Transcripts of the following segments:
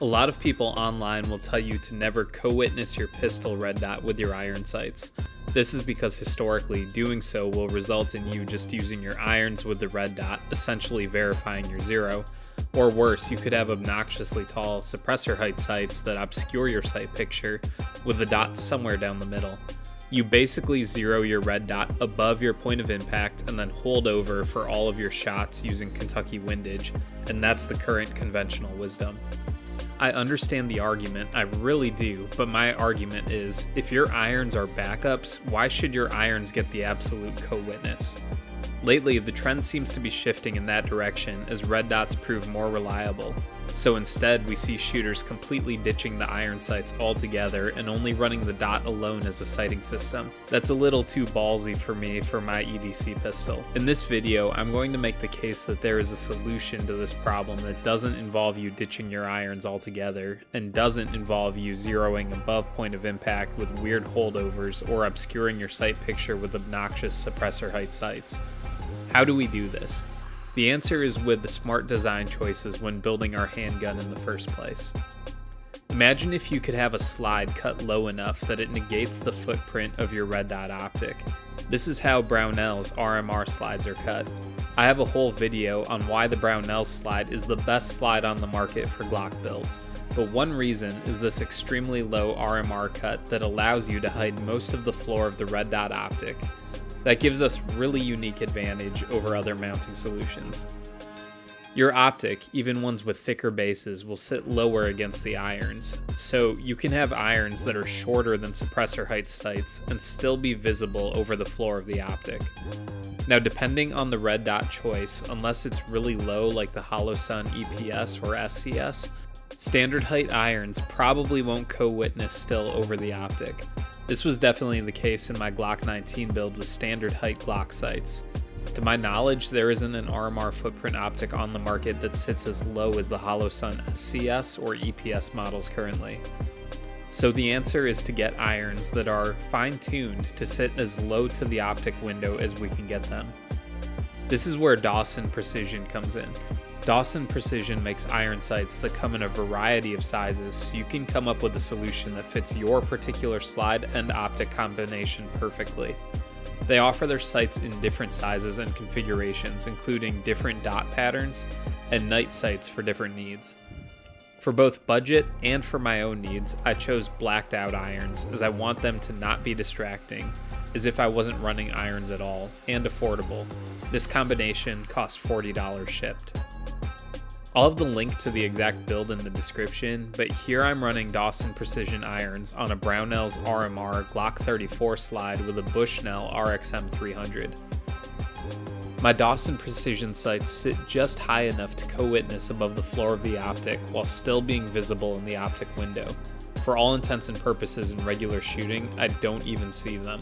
A lot of people online will tell you to never co-witness your pistol red dot with your iron sights. This is because historically, doing so will result in you just using your irons with the red dot, essentially verifying your zero. Or worse, you could have obnoxiously tall suppressor height sights that obscure your sight picture with the dot somewhere down the middle. You basically zero your red dot above your point of impact and then hold over for all of your shots using Kentucky windage, and that's the current conventional wisdom. I understand the argument, I really do, but my argument is, if your irons are backups, why should your irons get the absolute co-witness? Lately, the trend seems to be shifting in that direction as red dots prove more reliable. So instead, we see shooters completely ditching the iron sights altogether and only running the dot alone as a sighting system. That's a little too ballsy for me for my EDC pistol. In this video, I'm going to make the case that there is a solution to this problem that doesn't involve you ditching your irons altogether and doesn't involve you zeroing above point of impact with weird holdovers or obscuring your sight picture with obnoxious suppressor height sights. How do we do this? The answer is with the smart design choices when building our handgun in the first place. Imagine if you could have a slide cut low enough that it negates the footprint of your red dot optic. This is how Brownell's RMR slides are cut. I have a whole video on why the Brownell's slide is the best slide on the market for Glock builds, but one reason is this extremely low RMR cut that allows you to hide most of the floor of the red dot optic. That gives us really unique advantage over other mounting solutions. Your optic, even ones with thicker bases, will sit lower against the irons, so you can have irons that are shorter than suppressor height sights and still be visible over the floor of the optic. Now, depending on the red dot choice, unless it's really low like the HoloSun EPS or SCS, standard height irons probably won't co-witness still over the optic. This was definitely the case in my Glock 19 build with standard height Glock sights. To my knowledge, there isn't an RMR footprint optic on the market that sits as low as the HoloSun SCS or EPS models currently. So the answer is to get irons that are fine-tuned to sit as low to the optic window as we can get them. This is where Dawson Precision comes in. Dawson Precision makes iron sights that come in a variety of sizes, so you can come up with a solution that fits your particular slide and optic combination perfectly. They offer their sights in different sizes and configurations, including different dot patterns and night sights for different needs. For both budget and for my own needs, I chose blacked out irons as I want them to not be distracting, as if I wasn't running irons at all, and affordable. This combination costs $40 shipped. I'll have the link to the exact build in the description, but here I'm running Dawson Precision irons on a Brownell's RMR Glock 34 slide with a Bushnell RXM 300. My Dawson Precision sights sit just high enough to co-witness above the floor of the optic while still being visible in the optic window. For all intents and purposes in regular shooting, I don't even see them.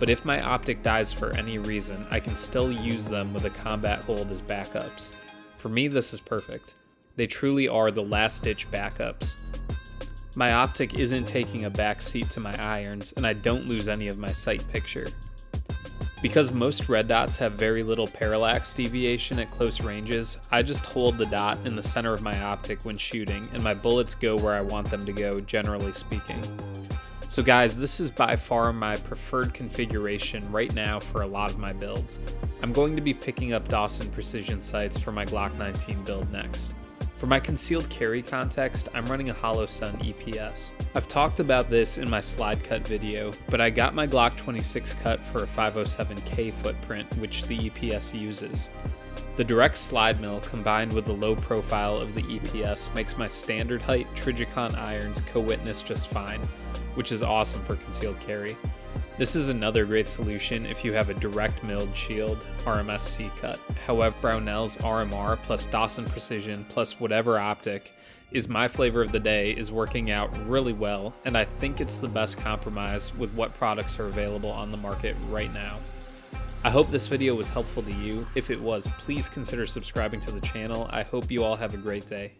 But if my optic dies for any reason, I can still use them with a combat hold as backups. For me, this is perfect. They truly are the last-ditch backups. My optic isn't taking a back seat to my irons, and I don't lose any of my sight picture. Because most red dots have very little parallax deviation at close ranges, I just hold the dot in the center of my optic when shooting, and my bullets go where I want them to go, generally speaking. So guys, this is by far my preferred configuration right now for a lot of my builds. I'm going to be picking up Dawson Precision sights for my Glock 19 build next. For my concealed carry context, I'm running a HoloSun EPS. I've talked about this in my slide cut video, but I got my Glock 26 cut for a 507K footprint, which the EPS uses. The direct slide mill combined with the low profile of the EPS makes my standard height Trijicon irons co-witness just fine, which is awesome for concealed carry. This is another great solution if you have a direct milled shield RMSC cut. However, Brownell's RMR plus Dawson Precision plus whatever optic is my flavor of the day is working out really well, and I think it's the best compromise with what products are available on the market right now. I hope this video was helpful to you. If it was, please consider subscribing to the channel. I hope you all have a great day.